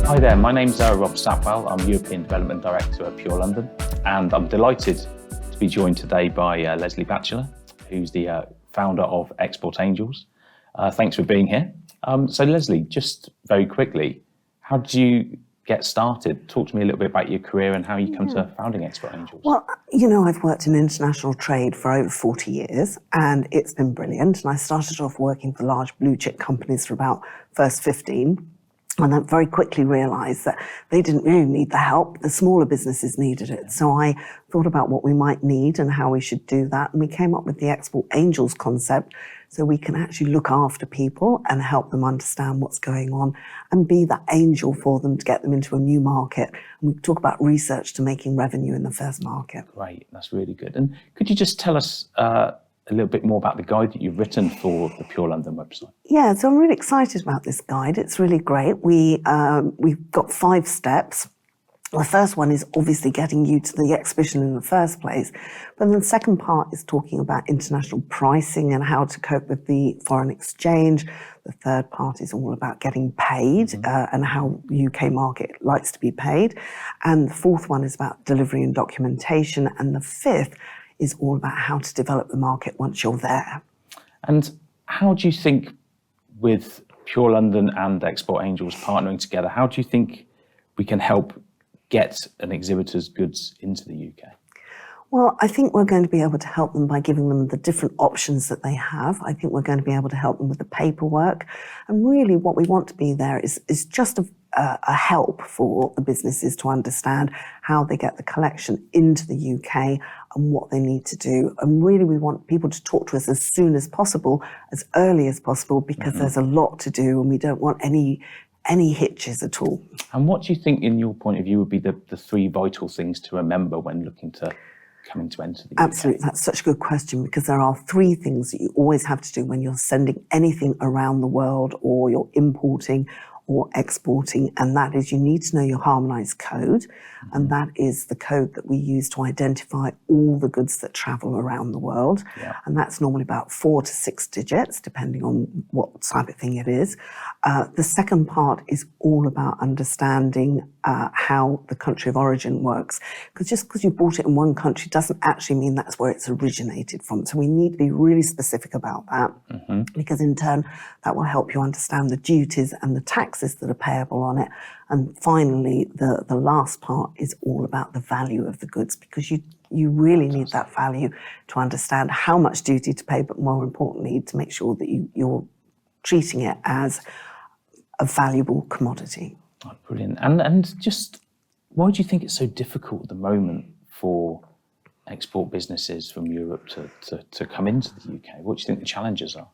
Hi there, my name's Rob Sapwell. I'm European Development Director at Pure London, and I'm delighted to be joined today by Leslie Batchelor, who's the founder of Export Angels. Thanks for being here. So Leslie, just very quickly, how did you get started? Talk to me a little bit about your career and how you come to founding Export Angels. Well, you know, I've worked in international trade for over 40 years and it's been brilliant. And I started off working for large blue chip companies for about first 15. And I very quickly realised that they didn't really need the help. The smaller businesses needed it. So I thought about what we might need and how we should do that. And we came up with the Export Angels concept so we can actually look after people and help them understand what's going on and be that angel for them to get them into a new market. And we talk about research to making revenue in the first market. Great, that's really good. And could you just tell us a little bit more about the guide that you've written for the Pure London website? Yeah, so I'm really excited about this guide. It's really great. We've got 5 steps. The first one is obviously getting you to the exhibition in the first place. But then the second part is talking about international pricing and how to cope with the foreign exchange. The third part is all about getting paid and how the UK market likes to be paid. And the fourth one is about delivery and documentation. And the fifth is all about how to develop the market once you're there. And how do you think, with Pure London and Export Angels partnering together, how do you think we can help get an exhibitor's goods into the UK? Well, I think we're going to be able to help them by giving them the different options that they have. I think we're going to be able to help them with the paperwork. And really what we want to be there is just a help for the businesses to understand how they get the collection into the UK and what they need to do. And really we want people to talk to us as soon as possible, as early as possible, because there's a lot to do and we don't want any hitches at all. And what do you think, in your point of view, would be the 3 vital things to remember when looking to coming to enter the UK? Absolutely, that's such a good question, because there are 3 things that you always have to do when you're sending anything around the world or you're importing or exporting, and that is you need to know your harmonised code, and that is the code that we use to identify all the goods that travel around the world, and that's normally about 4 to 6 digits, depending on what type of thing it is. The second part is all about understanding how the country of origin works, because just because you bought it in one country doesn't actually mean that's where it's originated from. So we need to be really specific about that, because in turn that will help you understand the duties and the taxes that are payable on it. And finally, the last part is all about the value of the goods, because you really need that value to understand how much duty to pay, but more importantly, to make sure that you're treating it as a valuable commodity. Oh, brilliant. And just why do you think it's so difficult at the moment for export businesses from Europe to come into the UK? What do you think the challenges are?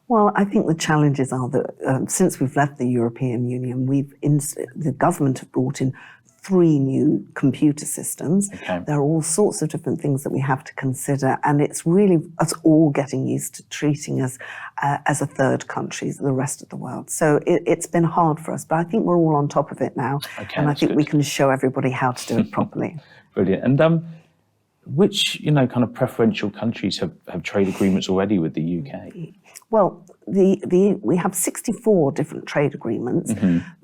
Well, I think the challenges are that since we've left the European Union, the government have brought in 3 new computer systems. There are all sorts of different things that we have to consider, and it's really us all getting used to treating us as a third country, the rest of the world. So it's been hard for us, but I think we're all on top of it now, and I think we can show everybody how to do it properly. Brilliant. And which kind of preferential countries have trade agreements already with the UK? Well, we have 64 different trade agreements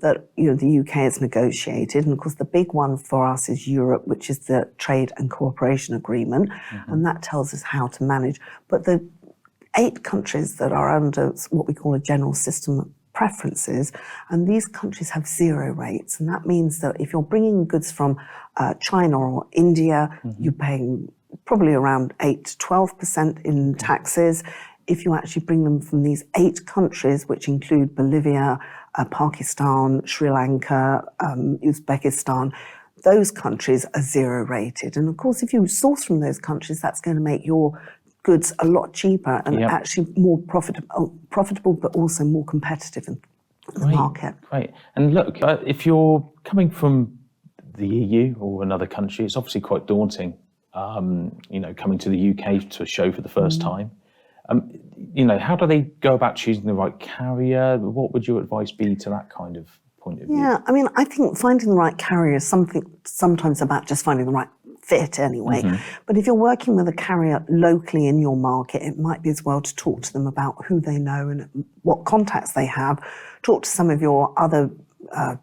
that the UK has negotiated, and of course the big one for us is Europe, which is the Trade and Cooperation Agreement, and that tells us how to manage. But the 8 countries that are under what we call a general system of preferences, and these countries have 0 rates, and that means that if you're bringing goods from China or India, you're paying probably around 8 to 12% in taxes. If you actually bring them from these 8 countries, which include Bolivia, Pakistan, Sri Lanka, Uzbekistan, those countries are 0 rated. And of course, if you source from those countries, that's going to make your goods a lot cheaper and actually more profitable, but also more competitive in the market. Great. And look, if you're coming from the EU or another country, it's obviously quite daunting, coming to the UK to show for the first time. How do they go about choosing the right carrier? What would your advice be to that kind of point of view? Yeah, I mean, I think finding the right carrier is sometimes about just finding the right fit anyway. But if you're working with a carrier locally in your market, it might be as well to talk to them about who they know and what contacts they have. Talk to some of your other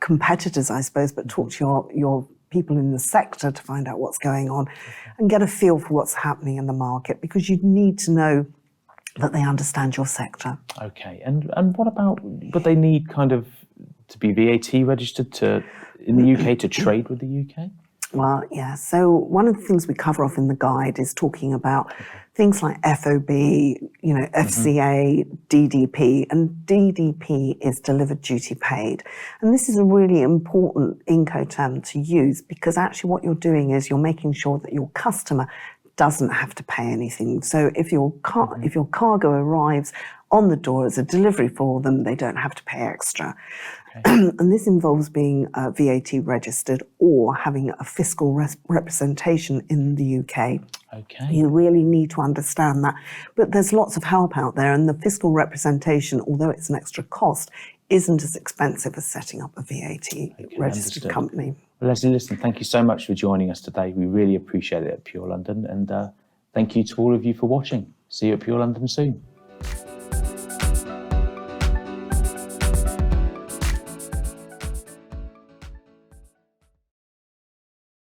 competitors, I suppose, but talk to your people in the sector to find out what's going on and get a feel for what's happening in the market, because you need to know that they understand your sector. Okay, and what about, but they need kind of to be VAT registered in the UK to trade with the UK? Well, yeah. So one of the things we cover off in the guide is talking about things like FOB, FCA, DDP, and DDP is delivered duty paid. And this is a really important Incoterm to use, because actually what you're doing is you're making sure that your customer doesn't have to pay anything. So if your cargo arrives on the door as a delivery for them, they don't have to pay extra. And this involves being VAT registered or having a fiscal representation in the UK. Okay. You really need to understand that. But there's lots of help out there, and the fiscal representation, although it's an extra cost, isn't as expensive as setting up a VAT registered company. Well, Leslie, listen, thank you so much for joining us today. We really appreciate it at Pure London, and thank you to all of you for watching. See you at Pure London soon.